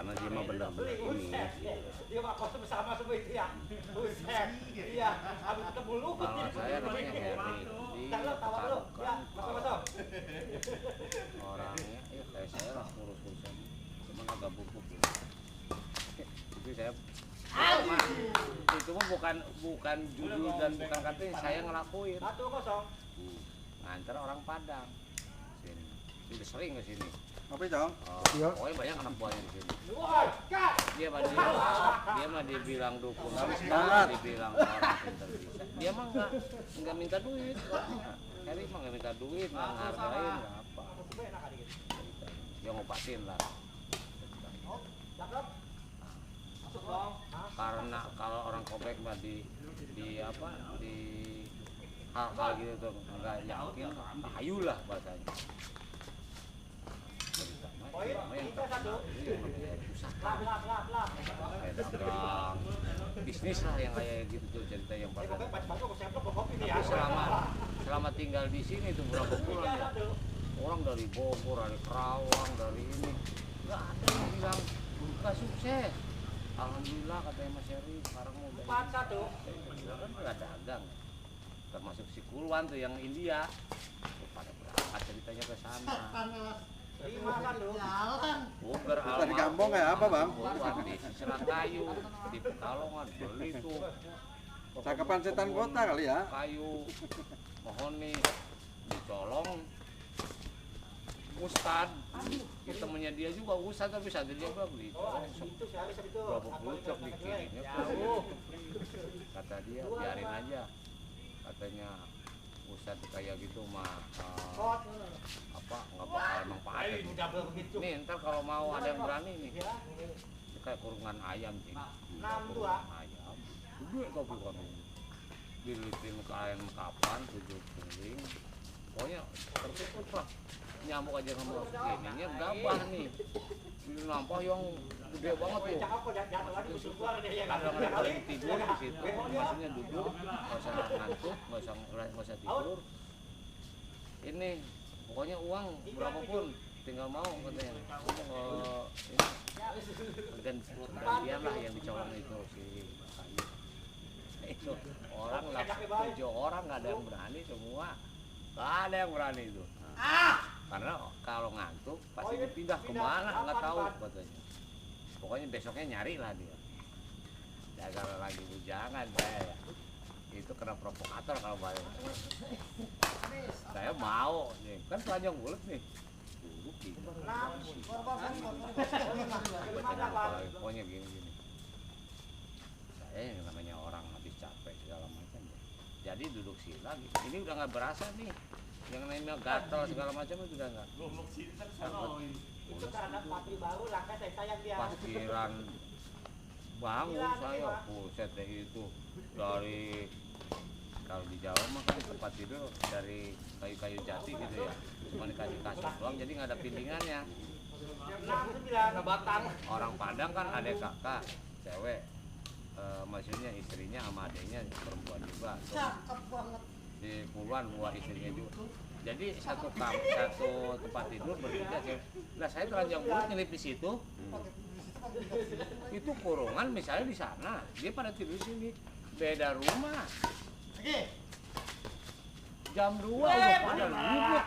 karena dia mah benar-benar ini. Dia mah kostum sama itu ya. Buset. Iya, habis ketemu lu. Kalau saya namanya Heri, di Pekalongan. Orangnya ya kayak saya lah, kurus-kurusan, cuman agak bubuk gitu. Itu saya itu mah bukan judul dan bukan katanya, saya ngelakuin. 1-0. Nganter orang Padang sini, udah sering ke sini. Apa Cong? Pokoknya banyak anak buahnya di sini. Woi, Kak. Dia mah dibilang dukun, dibilang orang pintar bisa. Dia mah nggak minta duit. Heri mah nggak minta duit, nggak ngehargain, nggak apa. Dia ngobatin lah. Karena kalau orang Kopek mah di apa di hal-hal gitu tuh nggak yakin, tahayu lah bahasanya. Dagang bisnis lah yang kayak gitu tuh cerita yang pada. Tapi selama tinggal di sini tuh berapa bulan ya, orang dari Bogor, dari Kerawang, dari ini nggak ada yang bilang nggak sukses. Alhamdulillah katanya Mas Heri sekarang mau kan nggak dagang, termasuk si Kulwan tuh yang India tuh pada berangkat ceritanya ke sana. Buker Dari kampung kayak apa Bang? di Serakayu, di Pekalongan, beli tuh. Cakapan setan kota kali ya? Kayu, mohon nih, dicolong. Ustad, temennya dia juga Ustad tapi sadar dia beli. Berapa puluh cok dikirimnya. Kata dia biarin aja, katanya Ustad kayak gitu mah apa nggak bakal manfaatin. Nih ntar kalau mau ada yang berani nih, kayak kurungan ayam sih, kurungan ayam, gede tapi kan dilipin kain kapan 7 keliling, pokoknya tertutup lah. Nyamuk aja nggak mau ininya gabah nih, nampak yang gede banget tuh. Kadang-kadang tidur di situ, maksudnya duduk, nggak usah ngantuk, nggak usah tidur. Ini pokoknya uang berapapun tinggal mau katanya. Gantian lah yang dicolong itu si kayu. Itu orang lah 7 orang nggak ada yang berani semua, nggak ada yang berani itu. Karena kalau ngantuk pasti dipindah kemana nggak tahu katanya. Pokoknya besoknya nyari lah dia. Dagang lagi bujangan saya. Itu kena provokator kalau bayar. Saya mau nih, kan panjang bulat nih. Duduk gitu. Pokoknya gini. Saya yang namanya orang habis capek segala macam. Jadi duduk sila gitu. Ini udah nggak berasa nih. Yang namanya gatal segala macam itu udah enggak. Itu karena patri baru lah kan sayang dia. Parkiran bangun saya, buset deh itu dari kalau di Jawa mah kan tempat tidur dari kayu-kayu jati gitu ya, cuma dikasih kasur doang jadi nggak ada pindingannya. Orang Padang kan ada kakak cewek, maksudnya istrinya sama adiknya perempuan juga. Di Puluhan buat istrinya juga. Jadi satu tempat tidur bertiga. Nah saya telanjang bulat nyelip di situ. Itu kurungan misalnya di sana, dia pada tidur di sini. Beda rumah. Jam 2 udah pada ribut.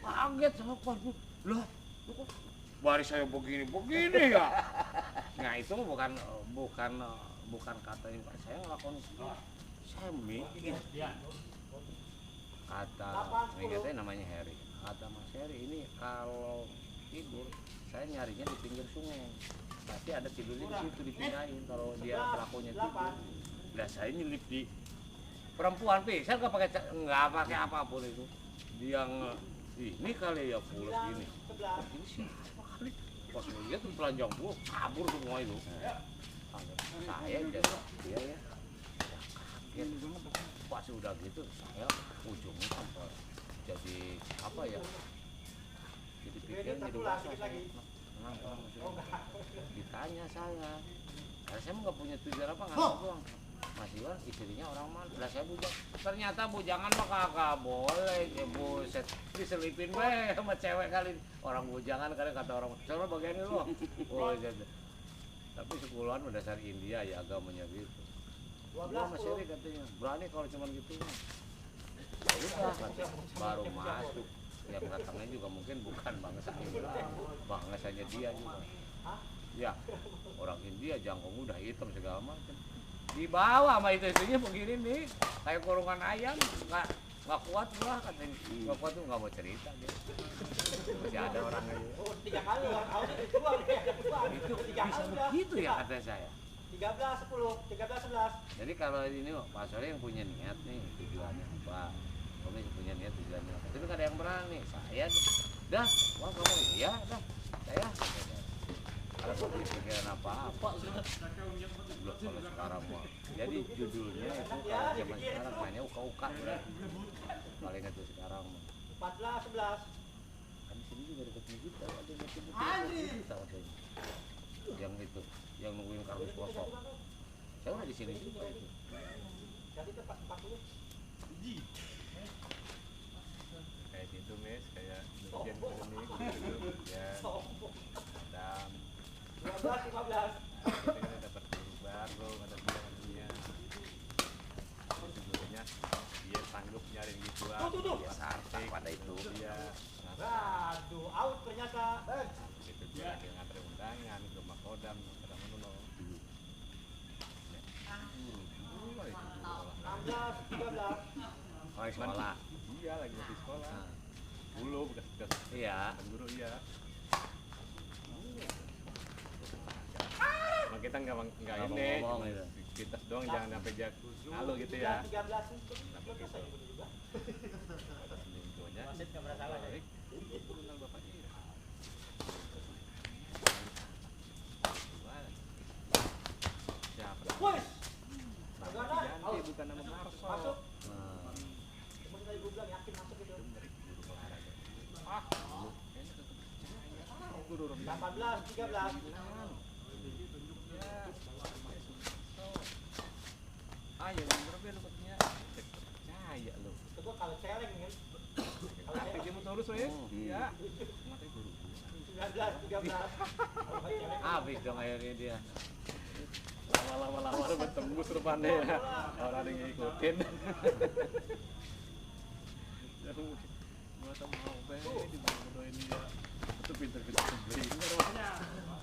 Kaget sama pas lah. Baris saya begini ya. Nah itu bukan katanya saya ngelakuin, saya mikir. Kata katanya namanya Heri, kata Mas Heri ini kalau tidur saya nyarinya di pinggir sungai, pasti ada tidurnya di situ dipindahin kalau dia pelakunya tidur. Nah saya nyelip di perempuan saya nggak pakai apapun itu, dia ini kali ya pulas gini, ini siapa kali pas lihat tuh telanjang bulat kabur semua itu. Saya jaga dia ya kaget. Pas udah gitu saya ujungnya sampai jadi apa ya, jadi pikiran jadi basah. Kenapa ditanya saya, karena saya nggak punya tujuan apa nggak doang. Mas Iwan istrinya orang mana? Lah saya bujang. Ternyata bujangan mah kagak boleh. Ya buset, diselipin weh sama cewek kali. Orang bujangan kali kata orang. Coba bagian ini loh. Oh jadi Tapi 10-an udah dari India ya agamanya gitu. 12 Gua sama Sherry katanya berani kalau cuma gitu. Ya udah, kata, baru masuk. Yang datangnya juga mungkin bukan bangsa India, bangsanya dia juga. Ya, orang India jangkung udah hitam segala macam. Di bawah sama itu-itunya begini nih, kayak kurungan ayam, nggak kuat lah katanya. Nggak kuat tuh nggak mau cerita dia. Masih ada orangnya. Oh, 3 kali orang tahun itu doang ya. Itu 3 bisa kali udah. begitu ya kata saya. 13 10, 13 11. Jadi kalau ini Pak Sore yang punya niat nih tujuannya apa? Kami punya niat tujuannya apa? Tapi nggak ada yang berani. Saya dah, wah kamu iya dah. Saya kalau mau pikiran apa-apa sudah. Belum kalau sekarang mah. Jadi judulnya itu kalau zaman sekarang mainnya uka-uka udah. Paling itu sekarang mah. 14 11. Kan di sini juga dekat kita ada yang kita katanya. Yang itu, yang nungguin kardus kosong. Saya udah di sini juga itu. Jadi tepat 40. Kayak gitu mes, kayak bagian klinik gitu ya. Dan 12 15. kita kan dapat guru baru, ada biayanya. Terus gurunya dia sanggup nyari gituan. Tuh. Dia sartek Pada itu. dia. Waduh, out ternyata. Gitu dia lagi nganter undangan ke rumah kodam, kodam mana lo. 16 13. Oh, sekolah. Iya lagi masih sekolah. Dulu bekas-bekas Iya. guru iya. Emang kita nggak Nggak ini, ngomong gitu. kita doang jangan sampai lalu gitu ya. 13 itu. Kenapa gitu? juga. Selingkuhnya. Wasit nggak pernah salah ya. Baik. Itu kenal bapaknya ya. Siapa? Wes. Nama Agak diganti bukan nama Marso. Masuk. Nah, Kemudian tadi gue bilang yakin masuk itu. Dari guru olahraga. Kayaknya tetap percaya. Guru Romi. 18 13. Ya, yang berapa lu katanya? Percaya lu. Itu gua kalau celeng nih. Kalau Tapi celeng dia mau terus ya? Iya. Matanya guru. 19 13. Kalau celeng. habis dong akhirnya dia. Lama-lama udah bertembus rupanya ya. Orang ada yang ngikutin. Masa mau dibodohin dia. Itu pinter-pinter beli.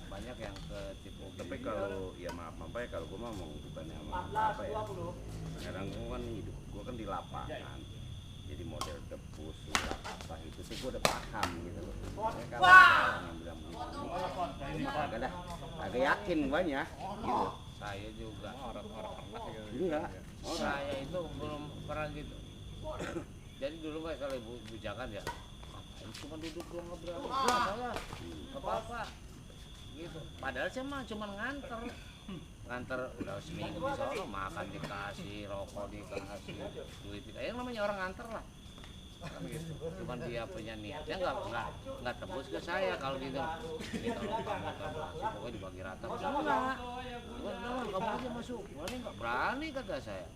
Banyak yang ketipu. Tapi kalau ya maaf ya kalau gue mah mau bukannya sama 14 apa ya. 20. Kadang gue kan hidup gue kan di lapangan. Jadi model debus, sulap apa itu tuh gue udah paham gitu loh. Makanya kalau orang yang bilang begitu, agak dah, agak yakin banyak gitu. Saya juga. Orang-orang pernah gitu. Iya. Saya itu belum pernah gitu. Jadi dulu Pak kalau ibu bujakan ya, ngapain cuma duduk doang nggak berani. Nggak salah, nggak apa-apa. Gitu. Padahal saya mah cuma nganter udah seminggu di sono makan dikasih, rokok dikasih, duit dikasih. Yang namanya orang nganter lah. Kan gitu. Cuman dia punya niatnya nggak tebus ke saya kalau gitu. Ini kalau kamu kasih pokoknya dibagi rata. Enggak. Enggak, kamu aja masuk. Berani nggak berani kata saya.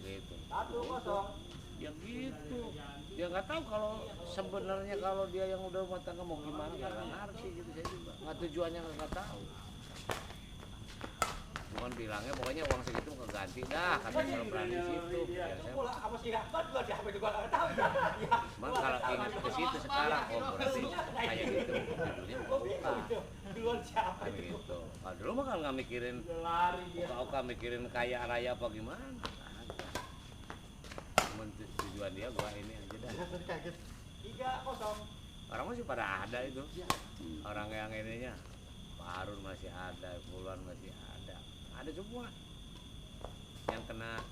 Gitu. 1-0. Ya gitu. Dia nggak tahu kalau sebenarnya kalau dia yang udah rumah tangga mau gimana nggak ngerti gitu saya juga. Nggak tujuannya nggak tahu. Cuman bilangnya pokoknya uang segitu keganti dah katanya kalau berani situ. Ya, saya, Bola apa sih dapat gua siapa juga enggak tahu. Ya. cuman kalau ingat ke situ sekarang oh berarti kayak gitu. Judulnya buka. Duluan siapa Kan itu? gitu. Kalau dulu mah kan nggak mikirin Lari dia. buka mikirin kaya raya apa gimana. Cuman tujuan dia gua ini aja dah. 3-0. Orang masih pada ada itu. Orang yang ininya Pak Harun masih ada, Puluhan masih ada. Ada semua. Yang kena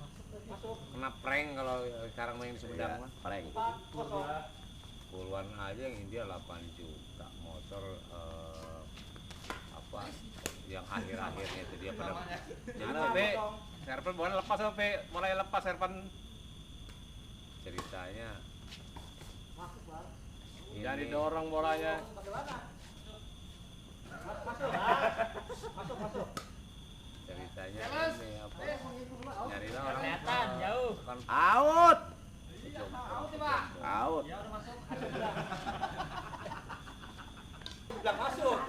Masuk. prank kalau sekarang main di Sumedang mah. Paling 4-0. Puluhan aja yang India 8 juta. Motor apa yang akhir-akhirnya itu dia pada jadi Tapi servan boleh lepas sampai mulai lepas servan. ceritanya Masuk, Bang. Jangan ini didorong bolanya. Bagaimana? Masuk. ceritanya ini apa nyarilah orang Kelihatan, jauh. kan out, jomplang. out. Udah masuk.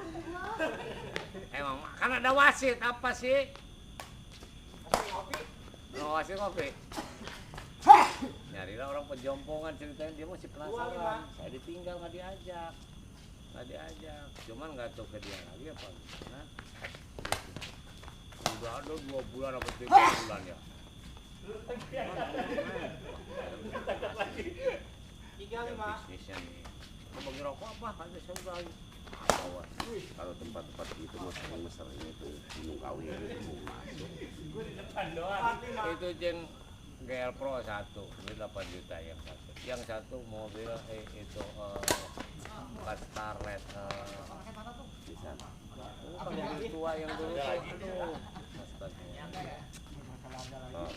Emang Kan ada wasit apa sih? Masih ngopi. Wasit kopi. Nyarilah orang pejompongan ceritanya dia masih penasaran. Saya ditinggal nggak diajak. Cuman nggak tahu ke dia lagi apa. Nah, udah ada 2 bulan apa 3 bulan ya. 35. Bisnisnya nih. Mau bagi rokok apa? Ada saya bilang. Awas. Kalau tempat-tempat gitu mau sering mesarnya itu Gunung Kawi itu mau masuk. 45. Itu jeng GL Pro 1, ini 8 juta yang satu. Yang satu mobil itu bukan Starlet Di sana. mobil tua yang dulu tuh. Aduh, astaga. Oh,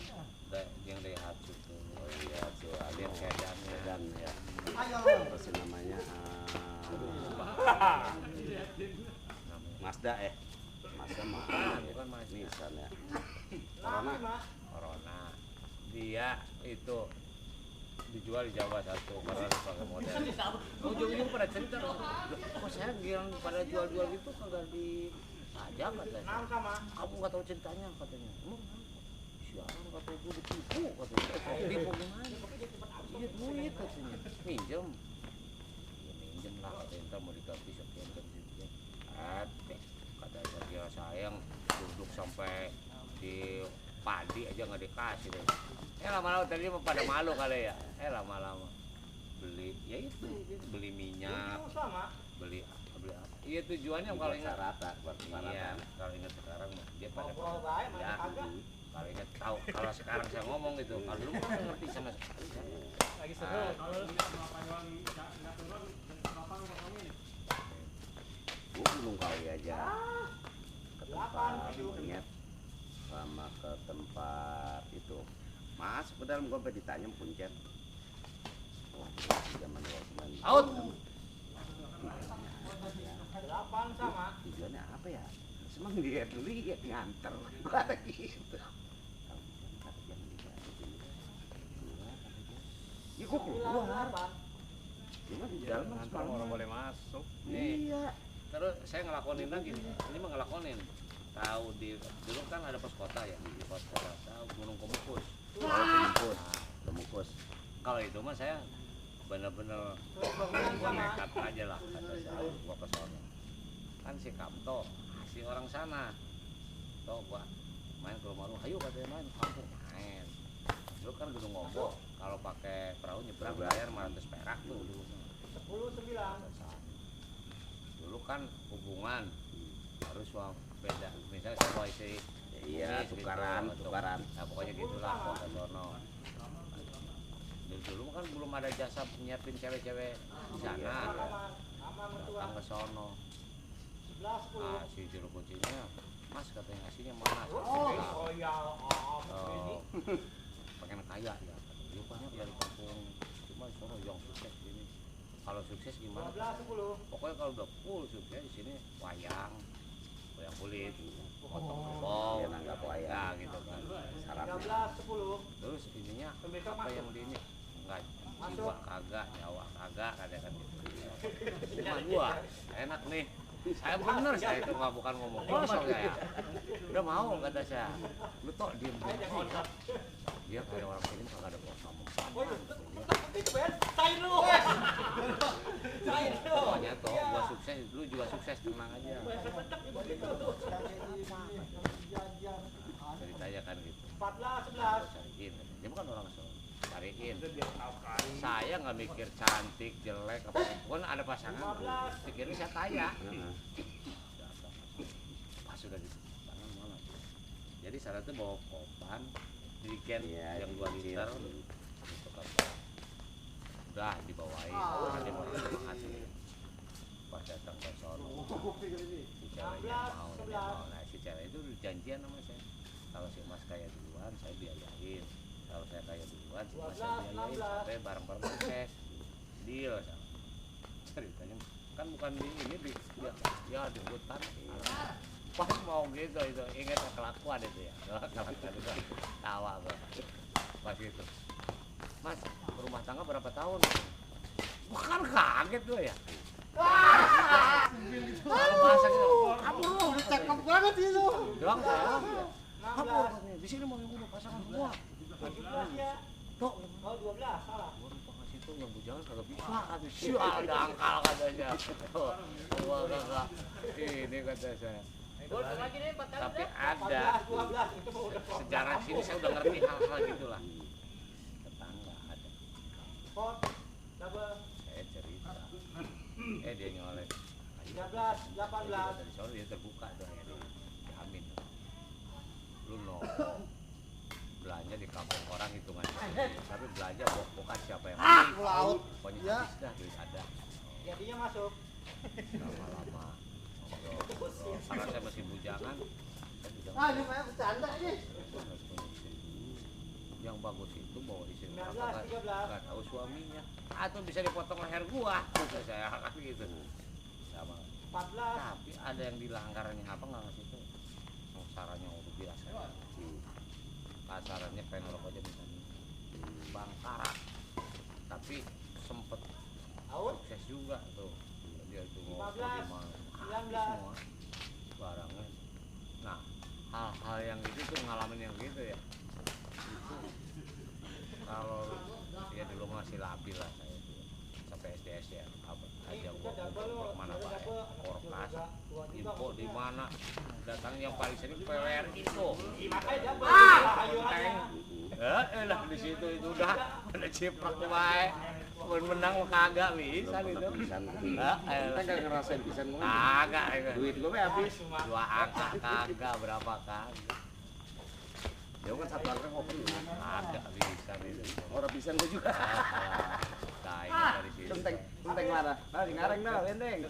Yang Daihatsu tuh. oh iya tuh Alias sedannya. Sedan ya. Ayo. Apa sih namanya? Namanya. Mazda Mazda mah Bukan Mazda. Nissan ya. 65. Corona. Dia itu dijual di Jawa satu karena pakai model. Ujung-ujung pada cerita, loh, kok saya bilang pada jual-jual gitu kagak dipajak katanya. 6 sama. Kamu nggak tahu ceritanya katanya. Emang siaran katanya gue ditipu katanya. Ditipu gimana? Iya duit katanya. Minjem. Ya minjem lah katanya ntar mau diganti September gitu. Kata dia sayang duduk sampai di padi aja nggak dikasih deh. Lama-lama tadi mah pada malu kali ya. Lama-lama beli ya itu beli minyak, 7 sama. beli apa? Iya tujuannya kalau Buat ingat sarata, buat iya, saratan. kalau ingat sekarang mah dia pada Ngobrol baik, ya, mana kagak. kalau ingat tahu kalau sekarang saya ngomong gitu, kalau dulu mah nggak ngerti sama sekali saya. Lagi seru. Gua Gunung Kawi aja. Ke tempat monyet sama ke tempat itu. Mas, ke dalam gua sampai ditanya puncet. Wah, zaman Walkman. Out. 8 sama. Tujuannya apa ya? Semang dia dulu ya nganter. Gua kata gitu. Ya gua keluar. 8. Cuma di dalam Ngantar orang boleh masuk. Iya. Terus saya ngelakonin lagi, ini mah ngelakonin. Tahu di dulu kan ada pos kota ya, di pos kota tahu Gunung Kemukus. Kemukus. Kalau itu mah saya bener-bener gua nekat aja lah kata saya, gua ke sono. Kan si Kamto, si orang sana. Toh gua main ke rumah lu, ayo katanya main kampung main. Dulu kan Gunung Ngombo, kalau pakai perahu nyebrang bayar 500 perak tuh dulu. 10 9. Dulu kan hubungan harus beda. Misalnya saya bawa istri Iya, ini, tukaran, gitu. tukaran. Nah pokoknya gitulah gua ke sono. Dulu kan belum ada jasa nyiapin cewek-cewek di sana. Aman. Aman mertua. Datang ke sono. 11 Ah, 10. si juru kuncinya, Mas katanya aslinya mana? Oh ya. Oh, pengen kaya ya. Dia banyak dari kampung. Cuma di sono yang sukses ini. Kalau sukses gimana? 12 10. Pokoknya kalau udah full sukses di sini wayang kulit, potong Dia nanggap ya wayang. gitu kan. 13 10. Terus ininya Besok apa masuk. yang di ini? Enggak, Masuk. jiwa kagak, nyawa kagak, kadang kan gitu. Cuma gua enak nih. Saya bener saya itu nggak bukan ngomong kosong ya. Udah mau kata saya. Lu tok diem diem. Dia kayak orang sini kagak ada ngomong. Itu Ben, cair lu. Cair lu. Pokoknya toh gua sukses, lu juga sukses, tenang aja. Ceritanya kan gitu. 14 Gua 11. cariin, dia bukan orang Solo. Cariin. Saya nggak mikir cantik, jelek, apa pun ada pasangan. Pikirnya saya kaya. Heeh. Pas sudah di tangan mana. Jadi syaratnya bawa kopan, weekend Iya, yang 2 kecil. liter. Gitu kan. Udah dibawain, ada orang asli. Pas datang ke sono, si ceweknya mau, dia mau. Nah si cewek itu janjian sama saya. Kalau si Mas kaya duluan, saya biayain. Kalau saya kaya duluan, si Mas saya biayain. Sampai bareng-bareng sukses. Deal sama. Ceritanya kan bukan di ini di ya di hutan. Pas mau gitu itu ingat kelakuan itu ya. Kelakuan itu tawa gua. Pas gitu. Mas, rumah tangga berapa tahun? Bukan kaget tuh ya. Kalau bahasa gitu, kamu lu Cakep banget itu. Bilang saya, 16. apa katanya? Di sini mau yang udah pasangan semua. 17 ya. Tok, Oh 12 salah. gua lupa ngasih tuh yang bujangan kagak bisa. Aduh, sial ada angkal katanya. Oh, gua kagak. Ini kata saya. Tapi ada 12 itu mah udah sejarah sini saya udah ngerti hal-hal gitulah. Tetangga ada. pot double Saya cerita. Dia nyolek. 13 18. Dari sono dia terbuka tuh akhirnya. Diamin. Lu no. Belanja di kampung orang hitungannya. Tapi belanja bukan siapa yang beli. Laut. Pokoknya Ya. habis dah duit ada. Jadinya masuk. Lama-lama. Ngobrol. Karena saya masih bujangan. Saya bujangan. Ah, ini kayak bercanda nih. Yang bagus itu bawa istri 19, 13. nggak tahu suaminya atau bisa dipotong leher gua kata saya kan gitu sama 14. tapi ada yang dilanggarannya apa nggak ngasih itu sarannya udah biasa kasarannya pengen rokok aja misalnya bangkara tapi sempet Out. sukses juga tuh dia itu 15, mau 19. semua barangnya nah hal-hal yang gitu tuh ngalamin yang gitu ya kalau ya dulu masih labil lah saya itu sampai SDS ya apa aja gua ngobrol kemana pak Korkas info di mana datang yang paling sering PWRI itu Makanya double. Konteng lah di situ itu udah ada ciplak baik menang kagak bisa gitu pisan elah kita gak ngerasain pisan ngomong kagak duit gue habis 2 angka kagak berapa kagak dia kan satu angka ngopi kagak bisa gitu orang pisan gue juga kain dari situ Enteng marah. Ah, di ngareng dah, lendeng.